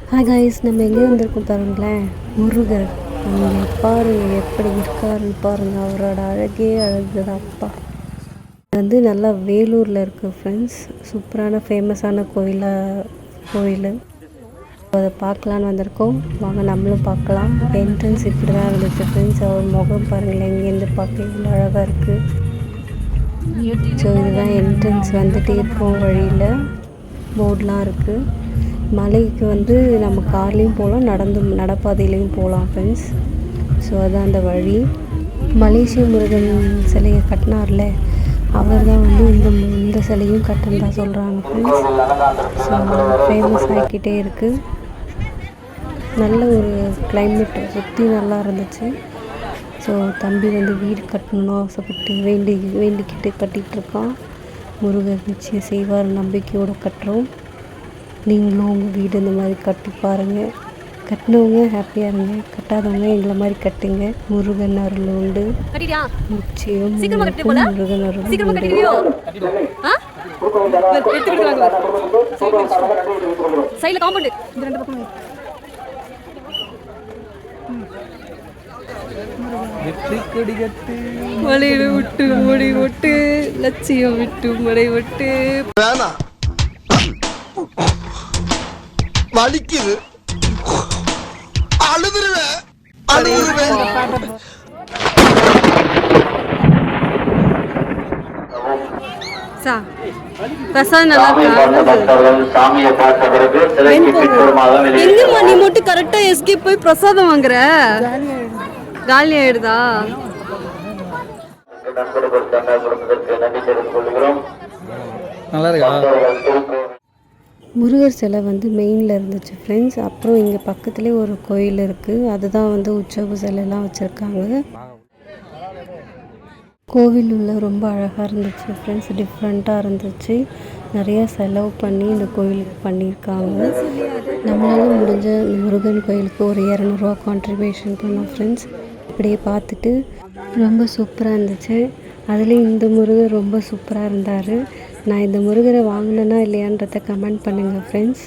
Hi guys, நம்ம எங்கே வந்திருக்கோம் பாருங்களேன். முருகர் அங்கே பாருங்கள் எப்படி இருக்காருன்னு பாருங்கள். அவரோட அழகே அழகு அப்பா. இது வந்து நல்லா வேலூரில் இருக்குது ஃப்ரெண்ட்ஸ். சூப்பரான ஃபேமஸான கோயில் அதை பார்க்கலான்னு வந்திருக்கோம். வாங்க நம்மளும் பார்க்கலாம். என்ட்ரன்ஸ் இப்படி தான் இருந்துச்சு ஃப்ரெண்ட்ஸ். அவர் முகம் பாருங்களேன், இங்கேருந்து பார்க்க இவ்வளோ அழகாக இருக்குது. ஸோ இதுதான் என்ட்ரன்ஸ். வந்துகிட்டே இருக்கோம், வழியில் போர்டெலாம் இருக்குது. மலைக்கு வந்து நம்ம கார்லேயும் போகலாம், நடப்பாதையிலையும் போகலாம் ஃப்ரெண்ட்ஸ். ஸோ அதுதான் அந்த வழி. மலேசிய முருகன் சிலையை கட்டினார்ல, அவர் தான் வந்து இந்த சிலையும் கட்டுன்னு தான் சொல்கிறாங்க ஃப்ரெண்ட்ஸ். ஸோ ஃபேமஸ் ஆகிக்கிட்டே இருக்குது. நல்ல ஒரு கிளைமேட், சுற்றி நல்லா இருந்துச்சு. ஸோ தம்பி வந்து வீடு கட்டணும்னு ஆசைப்பட்டு வேண்டிக்கிட்டு கட்டிகிட்ருக்கான். முருகர் நிச்சயம் செய்வார், நம்பிக்கையோடு கட்டுறோம். நீங்களும் உங்கள் வீடு இந்த மாதிரி கட்டி பாருங்கள். கட்டினவங்க ஹாப்பியாக இருங்க, கட்டாதவங்க எங்களை மாதிரி கட்டுங்க. முருகன் அருள் உண்டு, நிச்சயம் முருகன் அருள் மலையில விட்டு முடி விட்டு லட்சியம் விட்டு முறை விட்டு வலிக்குது, அழுதுருவேன். பிரசாதம் நல்லா எங்கம்மா நீ மட்டும் கரெக்டா எஸ்கேப் போய் பிரசாதம் வாங்குற? காலி ஆயிடுதா? நல்லா இருக்கா? முருகர் சிலை வந்து மெயினில் இருந்துச்சு ஃப்ரெண்ட்ஸ். அப்புறம் இங்கே பக்கத்துலேயே ஒரு கோயில் இருக்குது, அதுதான் வந்து உற்சவ சிலைலாம் வச்சுருக்காங்க. கோவில் உள்ள ரொம்ப அழகாக இருந்துச்சு ஃப்ரெண்ட்ஸ், டிஃப்ரெண்ட்டாக இருந்துச்சு. நிறையா செலவு பண்ணி இந்த கோயிலுக்கு பண்ணியிருக்காங்க. நம்மளால் முடிஞ்ச முருகன் கோயிலுக்கு ஒரு 200 ரூபா கான்ட்ரிபியூஷன் பண்ணோம் ஃப்ரெண்ட்ஸ். இப்படியே பார்த்துட்டு ரொம்ப சூப்பராக இருந்துச்சு. அதுலேயும் இந்த முருகர் ரொம்ப சூப்பராக இருந்தார். நான் இந்த முருகரை வாங்கினேன்னா இல்லையான்றதை கமெண்ட் பண்ணுங்கள் ஃப்ரெண்ட்ஸ்.